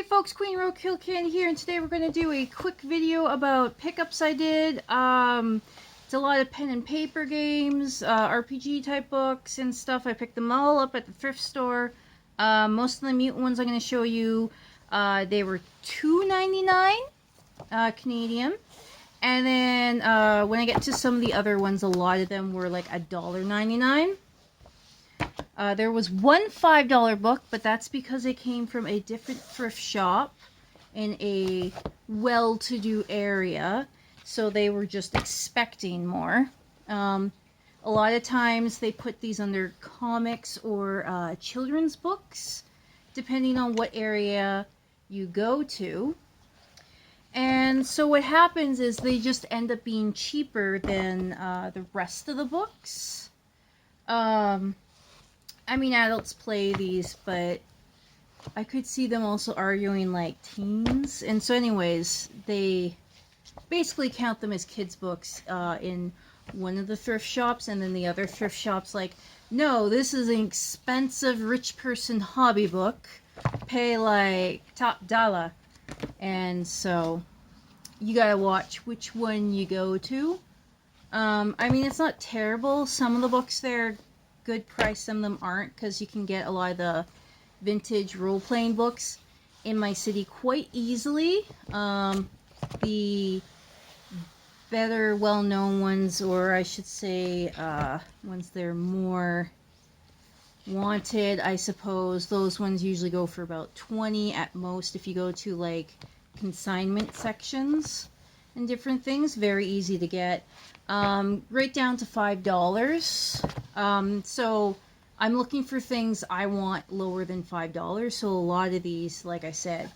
folks, Queen Roadkill Candy here, and today we're going to do a quick video about pickups I did. It's a lot of pen and paper games, RPG type books and stuff. I picked them all up at the thrift store. Most of the mutant ones I'm going to show you, they were $2.99 Canadian. And then when I get to some of the other ones, a lot of them were like $1.99. There was one $5 book, but that's because it came from a different thrift shop in a well-to-do area, so they were just expecting more. A lot of times they put these under comics or children's books, depending on what area you go to. And so what happens is they just end up being cheaper than the rest of the books. I mean, adults play these, but I could see them also arguing like teens. And so anyways, they basically count them as kids' books in one of the thrift shops, and then the other thrift shop's like, no, this is an expensive rich person hobby book. Pay like top dollar. And so you gotta watch which one you go to. I mean, it's not terrible. Some of the books there good price, some of them aren't, because you can get a lot of the vintage role-playing books in my city quite easily. The better well-known ones, or I should say ones that are more wanted, I suppose, those ones usually go for about $20 at most if you go to like consignment sections and different things. Very easy to get. Right down to $5. So I'm looking for things I want lower than $5. So a lot of these, like I said,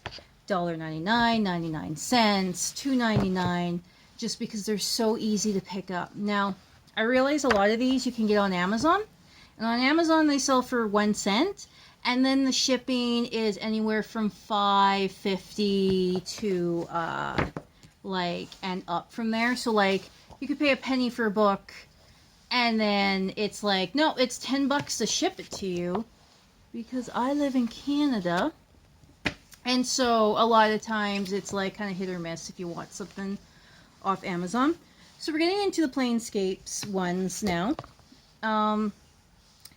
$1.99, 99 cents, $2.99, just because they're so easy to pick up. Now, I realize a lot of these you can get on Amazon. And on Amazon they sell for 1 cent. And then the shipping is anywhere from $5.50 to and up from there. So like you could pay a penny for a book, and then it's like, no, it's $10 to ship it to you, because I live in Canada, and so a lot of times it's like kind of hit or miss if you want something off Amazon. So we're getting into the Plane Scapes ones now.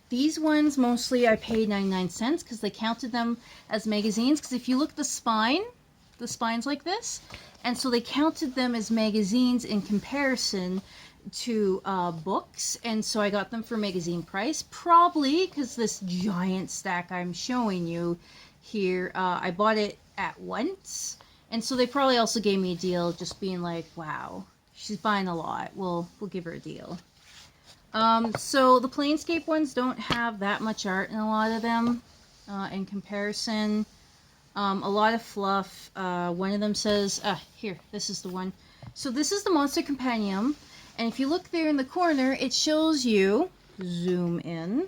These ones mostly I paid 99 cents because they counted them as magazines, because if you look at the spine's like this, and so they counted them as magazines in comparison to books, and so I got them for magazine price, probably because this giant stack I'm showing you here, I bought it at once, and so they probably also gave me a deal, just being like, wow, she's buying a lot, we'll give her a deal. So the Plane Scape ones don't have that much art in a lot of them in comparison. A lot of fluff. One of them says, here, this is the one. So this is the Monster Compendium, and if you look there in the corner, it shows you, zoom in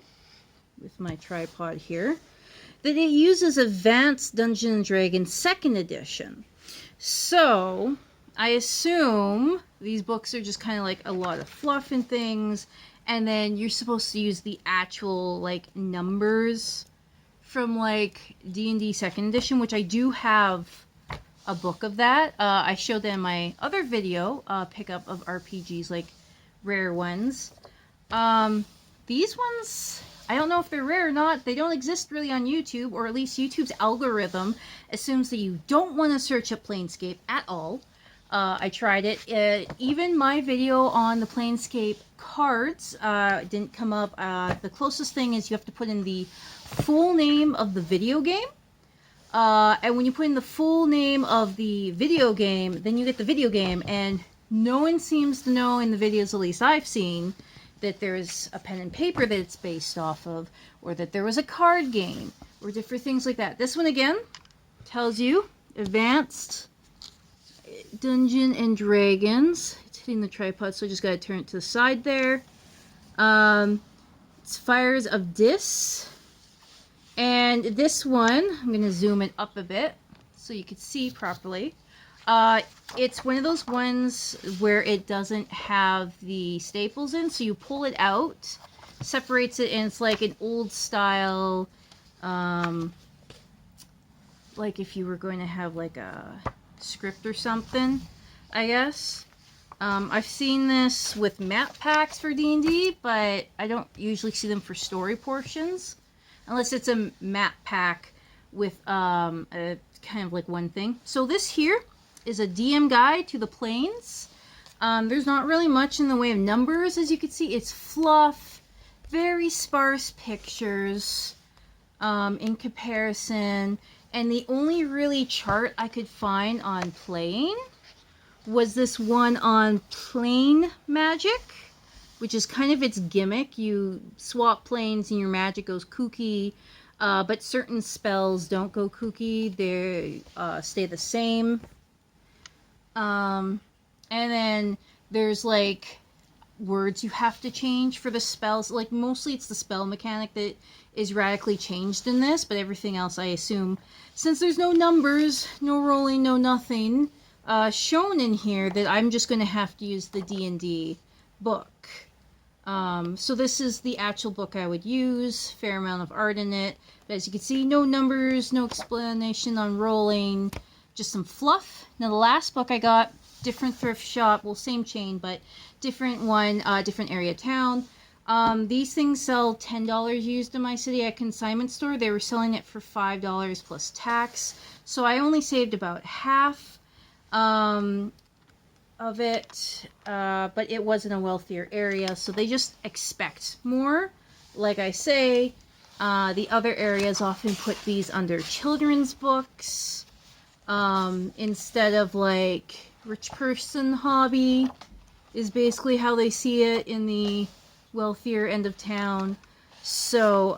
with my tripod here, that it uses Advanced Dungeons & Dragons 2nd edition. So I assume these books are just kind of like a lot of fluff and things, and then you're supposed to use the actual like numbers from like D&D 2nd edition, which I do have a book of that. I showed that in my other video, pickup of RPGs, like rare ones. These ones, I don't know if they're rare or not. They don't exist really on YouTube, or at least YouTube's algorithm assumes that you don't want to search up Plane Scape at all. I tried it. Even my video on the Plane Scape cards didn't come up. The closest thing is you have to put in the full name of the video game. And when you put in the full name of the video game, then you get the video game. And no one seems to know in the videos, at least I've seen, that there's a pen and paper that it's based off of, or that there was a card game, or different things like that. This one, again, tells you Advanced Dungeons and Dragons. It's hitting the tripod, so I just gotta turn it to the side there. It's Fires of Dis. And this one, I'm gonna zoom it up a bit so you can see properly. It's one of those ones where it doesn't have the staples in, so you pull it out, separates it, and it's like an old style like if you were going to have like a script or something, I guess. I've seen this with map packs for D&D, but I don't usually see them for story portions, unless it's a map pack with a kind of like one thing. So this here is a DM guide to the planes. There's not really much in the way of numbers, as you can see. It's fluff, very sparse pictures in comparison. And the only really chart I could find on Plane was this one on Plane Magic, which is kind of its gimmick. You swap planes and your magic goes kooky, but certain spells don't go kooky. They stay the same. And then there's like words you have to change for the spells. Like mostly it's the spell mechanic that is radically changed in this, but everything else I assume, since there's no numbers, no rolling, no nothing shown in here, that I'm just going to have to use the D&D book. So this is the actual book I would use. Fair amount of art in it. But as you can see, no numbers, no explanation on rolling, just some fluff. Now the last book I got, different thrift shop, well same chain, but different one, different area of town. These things sell $10 used in my city at consignment store. They were selling it for $5 plus tax. So I only saved about half of it, but it was in a wealthier area, so they just expect more. Like I say, the other areas often put these under children's books, instead of like rich person hobby is basically how they see it in the wealthier end of town. So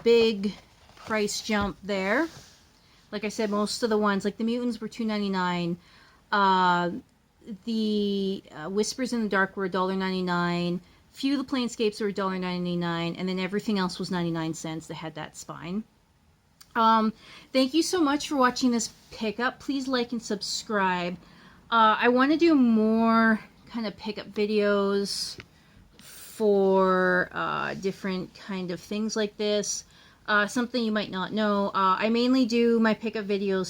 big price jump there. Like I said, most of the ones, like the mutants, were $2.99. The Whispers in the Dark were $1.99. Few of the Plane Scapes were $1.99, and then everything else was 99 cents that had that spine. Thank you so much for watching this pickup. Please like and subscribe. I want to do more kind of pickup videos for different kind of things like this. Something you might not know. I mainly do my pickup videos